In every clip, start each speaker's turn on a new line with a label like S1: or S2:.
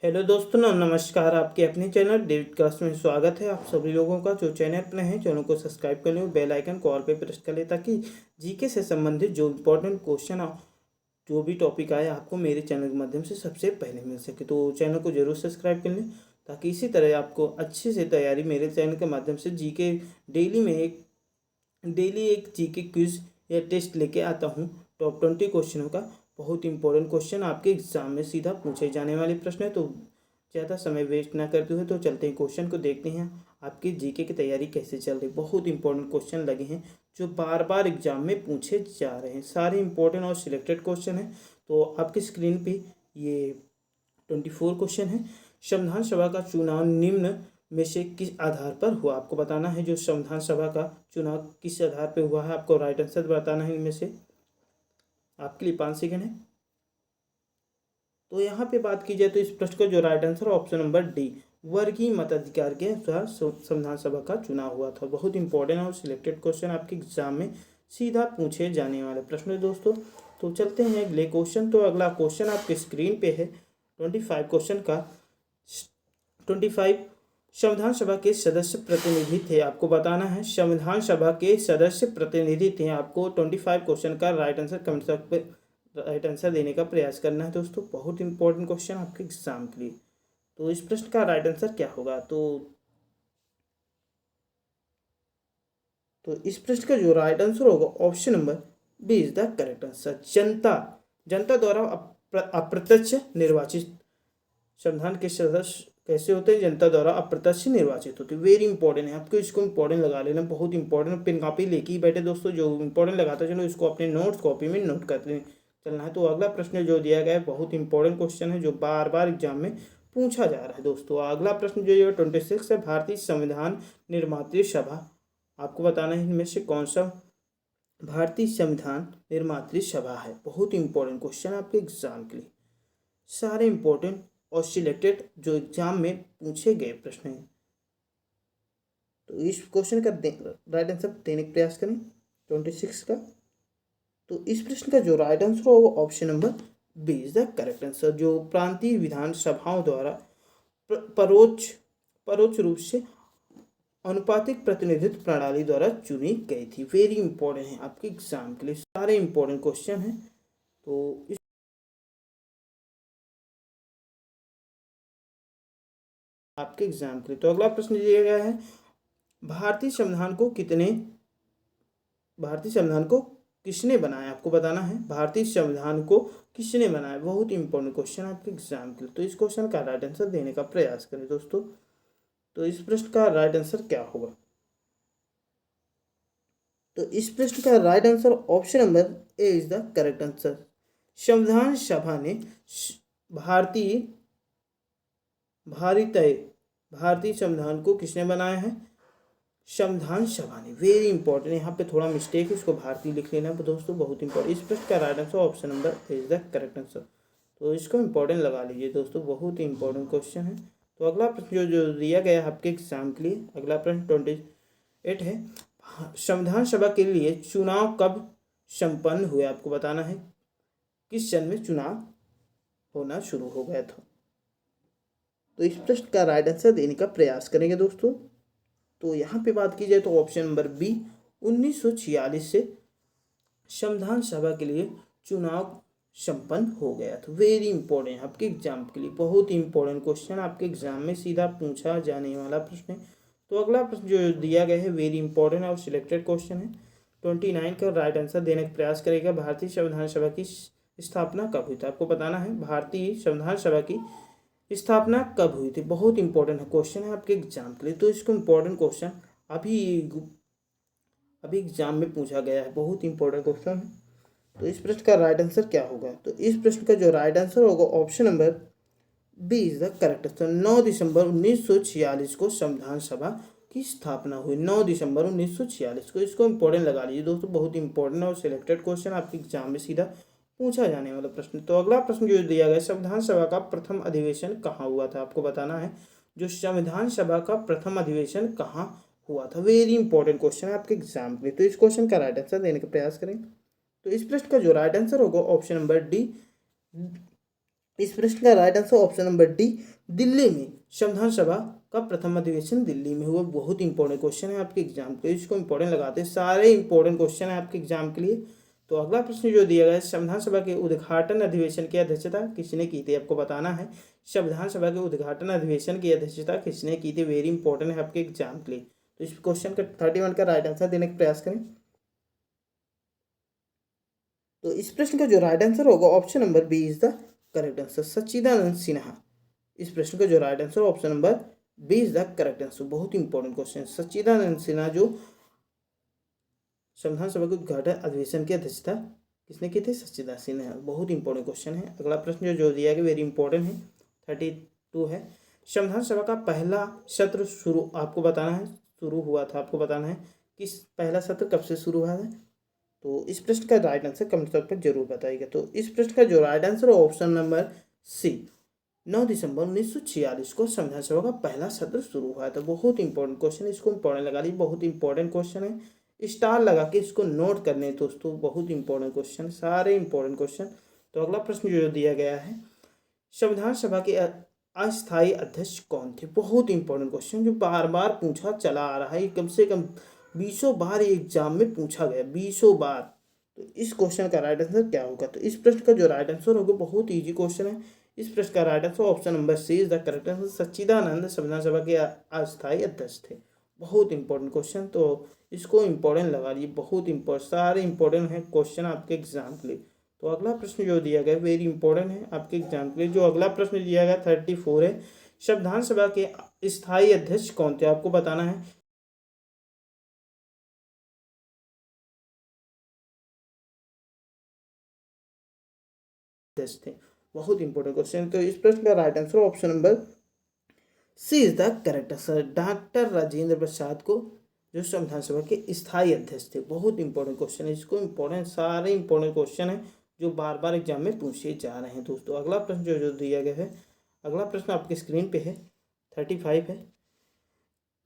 S1: Hello दोस्तों, नमस्कार। आपके अपने चैनल डेविड क्लास में स्वागत है। आप सभी लोगों का जो चैनल पर है, चैनल को सब्सक्राइब कर लें, बेल आइकन को ऑल पे प्रेस कर लें ताकि जीके से संबंधित जो इम्पोर्टेंट क्वेश्चन जो भी टॉपिक आए आपको मेरे चैनल के माध्यम से सबसे पहले मिल सके। तो चैनल को जरूर सब्सक्राइब कर लें ताकि इसी तरह आपको अच्छे से तैयारी मेरे चैनल के माध्यम से जीके डेली एक जीके क्विज या टेस्ट लेके आता हूँ। टॉप 20 क्वेश्चनों का बहुत इंपॉर्टेंट क्वेश्चन आपके एग्जाम में सीधा पूछे जाने वाले प्रश्न है। तो ज़्यादा समय वेस्ट ना करते हुए तो चलते हैं क्वेश्चन को देखते हैं आपकी जीके की तैयारी कैसे चल रही। बहुत इंपॉर्टेंट क्वेश्चन लगे हैं जो बार बार एग्जाम में पूछे जा रहे हैं। सारे इंपॉर्टेंट और सिलेक्टेड क्वेश्चन हैं। तो आपकी स्क्रीन पे ये 24 क्वेश्चन है। संविधान सभा का चुनाव निम्न में से किस आधार पर हुआ? आपको बताना है जो संविधान सभा का चुनाव किस आधार पर हुआ है। आपको राइट आंसर बताना है। इनमें से आपके लिए 5 सेकंड है। तो यहाँ पे बात की जाए तो इस प्रश्न का जो right answer option number D, वर्गीय मताधिकार के अनुसार संविधान सभा का चुनाव हुआ था। बहुत इंपॉर्टेंट और सिलेक्टेड क्वेश्चन आपके एग्जाम में सीधा पूछे जाने वाले प्रश्न है दोस्तों। तो चलते हैं अगले क्वेश्चन। तो अगला क्वेश्चन आपके स्क्रीन पे है 25 क्वेश्चन का। 25 संविधान सभा के सदस्य प्रतिनिधि थे। आपको बताना है संविधान सभा के सदस्य प्रतिनिधि थे। आपको 25 क्वेश्चन का राइट आंसर कमेंट बॉक्स पे राइट आंसर देने का प्रयास करना है दोस्तों। बहुत इंपॉर्टेंट क्वेश्चन आपके एग्जाम के लिए। तो इस प्रश्न का राइट आंसर क्या होगा? तो इस प्रश्न का जो राइट आंसर होगा option number B is the correct answer. जनता द्वारा अप्रत्यक्ष निर्वाचित संविधान के सदस्य कैसे होते हैं? जनता द्वारा अप्रत्यक्ष निर्वाचित होते हैं। वेरी इंपॉर्टेंट है, आपको इसको इंपॉर्टेंट लगा लेना। बहुत इंपॉर्टेंट पेन कॉपी लेके ही बैठे दोस्तों। जो इंपॉर्टेंट लगाता चलो इसको अपने नोट्स कॉपी में नोट करते चलना है। तो अगला प्रश्न जो दिया गया है बहुत इंपॉर्टेंट क्वेश्चन है जो बार बार एग्जाम में पूछा जा रहा है दोस्तों। अगला प्रश्न जो है 26 है, भारतीय संविधान निर्मात्री सभा। आपको बताना है इनमें से कौन सा भारतीय संविधान निर्मात्री सभा है। बहुत इंपॉर्टेंट क्वेश्चन आपके एग्जाम के लिए। सारे इंपॉर्टेंट और सिलेक्टेड जो एग्जाम में पूछे गए प्रश्न हैं। तो इस क्वेश्चन का राइट आंसर देने का प्रयास करें 26 का। तो इस प्रश्न का जो राइट आंसर होगा option number B is the correct answer. जो प्रांतीय विधान सभाओं द्वारा परोक्ष रूप से अनुपातिक प्रतिनिधित्व प्रणाली द्वारा चुनी गई थी। वेरी इंपॉर्टेंट है आपके एग्जाम के लिए। सारे इंपॉर्टेंट क्वेश्चन हैं। तो इस आपके एग्जाम के लिए। तो अगला प्रश्न दिया गया है भारतीय संविधान को किसने बनाया? आपको बताना है भारतीय संविधान को किसने बनाया। बहुत इंपॉर्टेंट क्वेश्चन आपके एग्जाम के लिए। तो इस क्वेश्चन का राइट आंसर देने का प्रयास करें दोस्तों। तो इस प्रश्न का राइट आंसर क्या होगा? तो इस प्रश्न का right answer option number A is the correct answer. संविधान सभा ने भारतीय भारतीय संविधान को किसने बनाया है? संविधान सभा ने। वेरी इंपॉर्टेंट, यहाँ पे थोड़ा मिस्टेक है, इसको भारतीय लिख लेना दोस्तों। बहुत इंपॉर्टेंट। इस प्रश्न का right answer option number is the correct answer. तो इसको इंपॉर्टेंट लगा लीजिए दोस्तों। बहुत ही इंपॉर्टेंट क्वेश्चन है। तो अगला प्रश्न जो दिया गया है आपके एग्जाम के लिए, अगला प्रश्न 28 है। संविधान सभा के लिए चुनाव कब संपन्न हुए? आपको बताना है किस सन में चुनाव होना शुरू हो गया था। तो इस प्रश्न का राइट आंसर देने का प्रयास करेंगे दोस्तों। तो यहाँ पे बात की जाए तो ऑप्शन नंबर बी 1946 से संविधान सभा के लिए चुनाव संपन्न हो गया था। वेरी इंपॉर्टेंट आपके एग्जाम के लिए। बहुत ही इंपॉर्टेंट क्वेश्चन आपके एग्जाम में सीधा पूछा जाने वाला प्रश्न है। तो अगला प्रश्न जो दिया गया है वेरी इंपॉर्टेंट और सिलेक्टेड क्वेश्चन है। 29 का राइट आंसर देने का प्रयास करेगा। भारतीय संविधान सभा की स्थापना कब हुई थी? आपको बताना है भारतीय संविधान सभा की स्थापना कब हुई थी। बहुत इंपॉर्टेंट क्वेश्चन है आपके एग्जाम के लिए। तो इसको इंपॉर्टेंट क्वेश्चन अभी एग्जाम में पूछा गया है। बहुत इंपॉर्टेंट क्वेश्चन है। तो इस प्रश्न का राइट आंसर क्या होगा? तो इस प्रश्न का जो राइट आंसर होगा option number B is the correct answer. 9 दिसंबर 1946 को संविधान सभा की स्थापना हुई। 9 दिसंबर 1946 को। इसको इंपॉर्टेंट लगा लीजिए दोस्तों। बहुत इंपॉर्टेंट और सिलेक्टेड क्वेश्चन आपके एग्जाम में सीधा पूछा जाने वाला प्रश्न। तो अगला प्रश्न जो दिया गया, संविधान सभा का प्रथम अधिवेशन कहाँ हुआ था? आपको बताना है जो संविधान सभा का प्रथम अधिवेशन कहाँ हुआ था। वेरी इंपॉर्टेंट क्वेश्चन है आपके एग्जाम में। तो इस क्वेश्चन का राइट आंसर देने का प्रयास करें। तो इस प्रश्न का जो राइट आंसर होगा ऑप्शन नंबर डी इस प्रश्न का right answer option number D, Delhi में संविधान सभा का प्रथम अधिवेशन दिल्ली में हुआ। बहुत इंपॉर्टेंट क्वेश्चन है आपके एग्जाम के लिए, इसको इंपॉर्टेंट लगाते हैं, सारे इंपॉर्टेंट क्वेश्चन है आपके एग्जाम के लिए। तो अगला प्रश्न जो दिया गया है, संविधान सभा के उद्घाटन अधिवेशन की अध्यक्षता किसने की थी, आपको बताना है। संविधान सभा के उद्घाटन अधिवेशन की अध्यक्षता किसने की थी, वेरी इंपॉर्टेंट है आपके एग्जाम के लिए। तो इस क्वेश्चन का 31 का राइट आंसर देने का प्रयास करें। तो इस प्रश्न का जो राइट आंसर होगा option number B is the correct answer, Sachchidananda Sinha. इस प्रश्न का जो right answer option number B is the correct answer. बहुत इंपॉर्टेंट क्वेश्चन, सच्चिदानंद सिन्हा जो संविधान सभा के उद्घाटन अधिवेशन की अध्यक्षता किसने की थी, सच्चिदानंद सिन्हा। बहुत इंपॉर्टेंट क्वेश्चन है। अगला प्रश्न जो दिया गया वेरी इंपॉर्टेंट है, 32 है। संविधान सभा का पहला सत्र शुरू आपको बताना है, शुरू हुआ था, आपको बताना है कि पहला सत्र कब से शुरू हुआ है। तो इस प्रश्न का राइट आंसर कमेंट बॉक्स में जरूर बताइएगा। तो इस प्रश्न का जो राइट आंसर है ऑप्शन नंबर सी, 9 दिसंबर 1946 को संविधान सभा का पहला सत्र शुरू हुआ था। बहुत इंपॉर्टेंट क्वेश्चन है, इसको इंपॉर्टेंट लगा लीजिए, बहुत इंपॉर्टेंट क्वेश्चन है, स्टार लगा के इसको नोट करने हैं दोस्तों। बहुत इंपॉर्टेंट क्वेश्चन, सारे इंपॉर्टेंट क्वेश्चन। तो अगला प्रश्न जो दिया गया है, संविधान सभा के अस्थायी अध्यक्ष कौन थे। बहुत इंपॉर्टेंट क्वेश्चन जो बार बार पूछा चला आ रहा है, कम से कम 20 बार एग्जाम में पूछा गया, 20 बार। तो इस क्वेश्चन का राइट आंसर क्या होगा। तो इस प्रश्न का जो राइट आंसर होगा, बहुत इजी क्वेश्चन है, इस प्रश्न का right answer option number C is the correct answer, Sachchidananda संविधान सभा के अस्थायी अध्यक्ष थे। बहुत इंपॉर्टेंट क्वेश्चन, तो इसको इंपॉर्टेंट लगा लीजिए, बहुत इंपॉर्टेंट, सारे इंपॉर्टेंट है क्वेश्चन आपके एग्जाम के लिए। तो अगला प्रश्न जो दिया गया वेरी इंपॉर्टेंट है आपके एग्जाम के लिए। जो अगला प्रश्न दिया गया 34 है, संविधान सभा के स्थायी अध्यक्ष कौन थे, आपको बताना है। अध्यक्ष थे, बहुत इंपॉर्टेंट क्वेश्चन। तो इस प्रश्न का right answer option number C is the correct answer, doctor Rajendra Prasad को जो संविधान सभा के स्थायी अध्यक्ष थे। बहुत इंपॉर्टेंट क्वेश्चन है, इसको इंपॉर्टेंट, सारे इंपॉर्टेंट क्वेश्चन है जो बार बार एग्जाम में पूछे जा रहे हैं दोस्तों। अगला प्रश्न जो दिया गया है, अगला प्रश्न आपके स्क्रीन पे है, 35 है।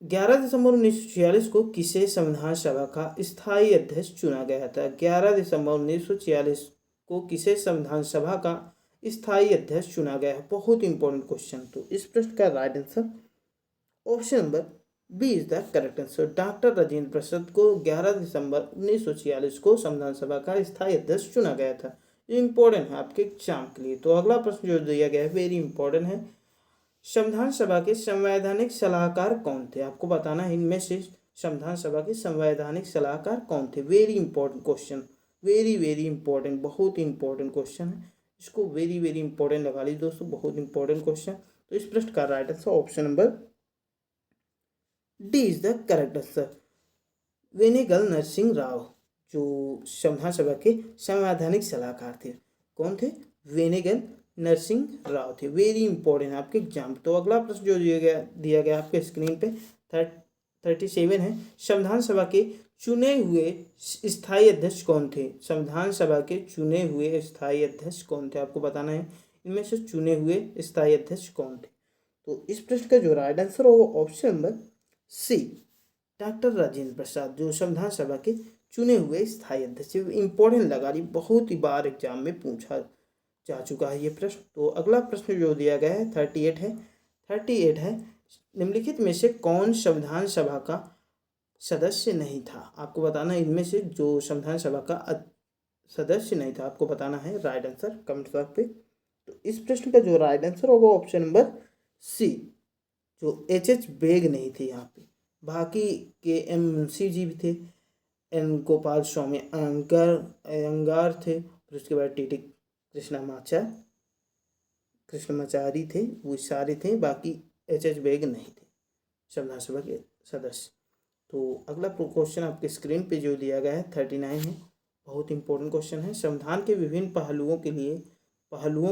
S1: 11 दिसंबर 1946 को किसे संविधान सभा का स्थायी अध्यक्ष चुना गया था। 11 दिसंबर 1946 को किसे संविधान सभा का स्थायी अध्यक्ष चुना गया है। बहुत इंपॉर्टेंट क्वेश्चन। तो इस प्रश्न का right answer option number B is the correct answer, doctor Rajendra Prasad को 11 दिसंबर 1946 को संविधान सभा का स्थायी अध्यक्ष चुना गया था। ये इंपॉर्टेंट है आपके एग्जाम के लिए। तो अगला प्रश्न जो दिया गया है वेरी इंपॉर्टेंट है, संविधान सभा के संवैधानिक सलाहकार कौन थे, आपको बताना है इनमें से संविधान सभा के संवैधानिक सलाहकार कौन थे। Very important question, very very important, बहुत इंपॉर्टेंट क्वेश्चन है, इसको वेरी वेरी इंपॉर्टेंट लगा लीजिए दोस्तों, बहुत इंपॉर्टेंट क्वेश्चन। तो इस प्रश्न का right answer option number D is the correct answer, Benegal Narasimha Rau जो संविधान सभा के संवैधानिक सलाहकार थे। कौन थे, वेनेगल नरसिंह राव थे। वेरी इंपॉर्टेंट है आपके एग्जाम। तो अगला प्रश्न जो दिया गया आपके स्क्रीन पे 37 है, संविधान सभा के चुने हुए स्थायी अध्यक्ष कौन थे। संविधान सभा के चुने हुए स्थायी अध्यक्ष कौन थे, आपको बताना है इनमें से चुने हुए स्थायी अध्यक्ष कौन थे। तो इस प्रश्न का जो राइट आंसर होगा option number C, doctor Rajendra Prasad जो संविधान सभा के चुने हुए स्थायी अध्यक्ष। इंपॉर्टेंट लगा रही, बहुत ही बार एग्जाम में पूछा जा चुका है ये प्रश्न। तो अगला प्रश्न जो दिया गया है 38 है, निम्नलिखित में से कौन संविधान सभा का सदस्य नहीं था, आपको बताना है इनमें से जो संविधान सभा का सदस्य नहीं था, आपको बताना है राइट आंसर कमेंट बॉक्स पे। तो इस प्रश्न का जो राइट आंसर होगा ऑप्शन नंबर सी, जो एच बेग नहीं थे यहाँ पे, बाकी के एम मुंशी जी भी थे, एन गोपाल स्वामी अयंगार थे, फिर उसके बाद टी कृष्णमाचारी थे, वो सारे थे, बाकी एच बेग नहीं थे संविधान सभा के सदस्य। तो अगला क्वेश्चन आपके स्क्रीन पे जो दिया गया है 39 है, बहुत इंपॉर्टेंट क्वेश्चन है। संविधान के विभिन्न पहलुओं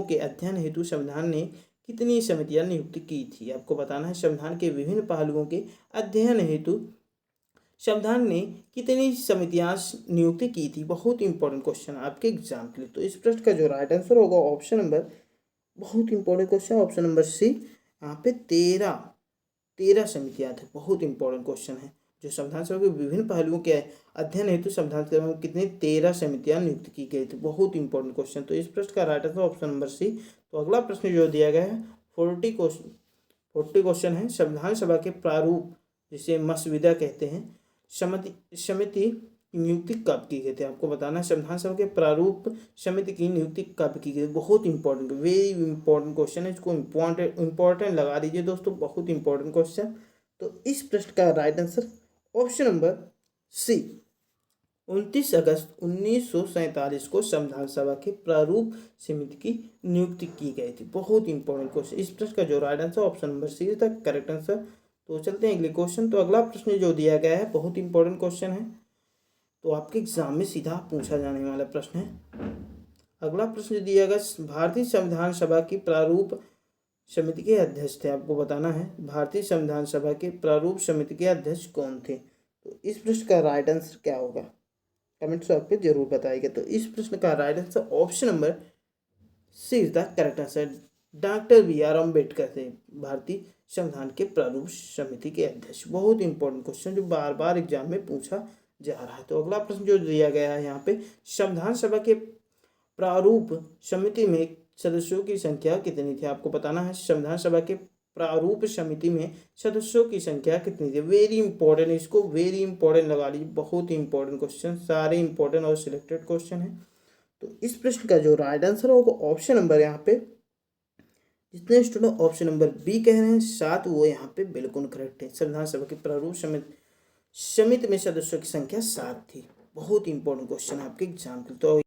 S1: के अध्ययन हेतु संविधान ने कितनी समितियां नियुक्त की थी, आपको बताना है। संविधान के विभिन्न पहलुओं के अध्ययन हेतु संविधान ने कितनी समितियां नियुक्त की थी। बहुत इंपॉर्टेंट क्वेश्चन आपके एग्जाम के लिए। तो इस प्रश्न का जो राइट आंसर होगा ऑप्शन नंबर, बहुत important question, option number C, यहाँ पे 13 समितियां थे। बहुत इंपॉर्टेंट क्वेश्चन है, जो संविधान सभा के विभिन्न पहलुओं के अध्ययन हेतु संविधान सभा में कितनी 13 समितियां नियुक्त की गई थी। बहुत इंपॉर्टेंट क्वेश्चन। तो इस प्रश्न का right answer option number C. तो अगला प्रश्न जो दिया गया है 40 क्वेश्चन है। संविधान सभा के प्रारूप जिसे मसविदा कहते हैं समिति की नियुक्ति कब की गई थी। आपको बताना है संविधान सभा के प्रारूप समिति की नियुक्ति कब की गई। बहुत इंपॉर्टेंट, वेरी इंपॉर्टेंट क्वेश्चन है। इसको इंपॉर्टेंट लगा दीजिए दोस्तों, बहुत इंपॉर्टेंट क्वेश्चन। तो इस प्रश्न का right answer option number C 29 अगस्त 1947 को संविधान सभा के प्रारूप समिति की नियुक्ति की गई थी। बहुत इंपॉर्टेंट क्वेश्चन। इस प्रश्न का जो right answer option number C is the correct answer. तो चलते हैं अगले क्वेश्चन। तो अगला प्रश्न जो दिया गया है बहुत इंपॉर्टेंट क्वेश्चन है, तो आपके एग्जाम में सीधा पूछा जाने वाला प्रश्न है। अगला प्रश्न दिया गया भारतीय संविधान सभा की प्रारूप समिति के अध्यक्ष थे। आपको बताना है भारतीय संविधान सभा के प्रारूप समिति के अध्यक्ष कौन थे। तो इस प्रश्न का राइट आंसर क्या होगा, कमेंट्स बॉक्स पे जरूर बताइएगा। तो इस प्रश्न का right answer option number C is the correct answer. Doctor BR Ambedkar थे भारतीय संविधान के प्रारूप समिति के अध्यक्ष। बहुत इंपॉर्टेंट क्वेश्चन जो बार बार एग्जाम में पूछा जा रहा है। तो अगला प्रश्न जो दिया गया है यहाँ पे संविधान सभा के प्रारूप समिति में सदस्यों की संख्या कितनी थी। आपको बताना है संविधान सभा के प्रारूप समिति में सदस्यों की संख्या कितनी थी। वेरी इंपॉर्टेंट, इसको वेरी इंपॉर्टेंट लगा लीजिए। बहुत इंपॉर्टेंट क्वेश्चन, सारे इंपॉर्टेंट और सिलेक्टेड क्वेश्चन है। तो इस प्रश्न का जो राइट आंसर होगा ऑप्शन नंबर, यहाँ पे जितने स्टूडेंट ऑप्शन नंबर बी कह रहे हैं 7 वो यहाँ पे बिल्कुल करेक्ट है। संविधान सभा के प्रारूप समिति में सदस्यों की संख्या 7 थी। बहुत इंपॉर्टेंट क्वेश्चन है आपके एग्जाम के। तो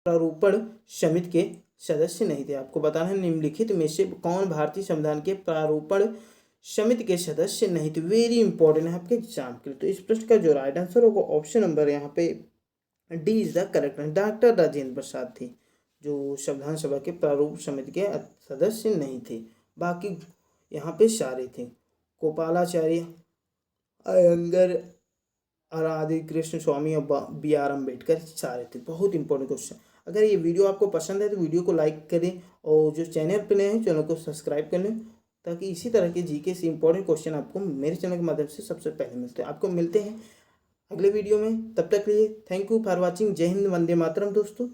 S1: प्रारूपण समिति के सदस्य नहीं थे। आपको बताना है निम्नलिखित में से कौन भारतीय संविधान के प्रारूपण समिति के सदस्य नहीं थे। वेरी इंपॉर्टेंट है आपके एग्जाम के लिए। तो इस प्रश्न का जो राइट आंसर होगा ऑप्शन नंबर यहाँ पे D is the correct answer. Doctor Rajendra Prasad थे जो संविधान सभा के प्रारूप समिति के सदस्य नहीं थे। बाकी यहाँ पे सारे थे, गोपालाचार्य, अयंगर, राधे कृष्ण स्वामी और BR अम्बेडकर सारे थे। बहुत इंपॉर्टेंट क्वेश्चन। अगर ये वीडियो आपको पसंद है तो वीडियो को लाइक करें और जो चैनल पे नए हैं चैनल को सब्सक्राइब कर लें, ताकि इसी तरह के जीके से इंपॉर्टेंट क्वेश्चन आपको मेरे चैनल के माध्यम से सबसे पहले मिलते हैं। आपको मिलते हैं अगले वीडियो में, तब तक के लिए थैंक यू फॉर वॉचिंग। जय हिंद, वंदे मातरम दोस्तों।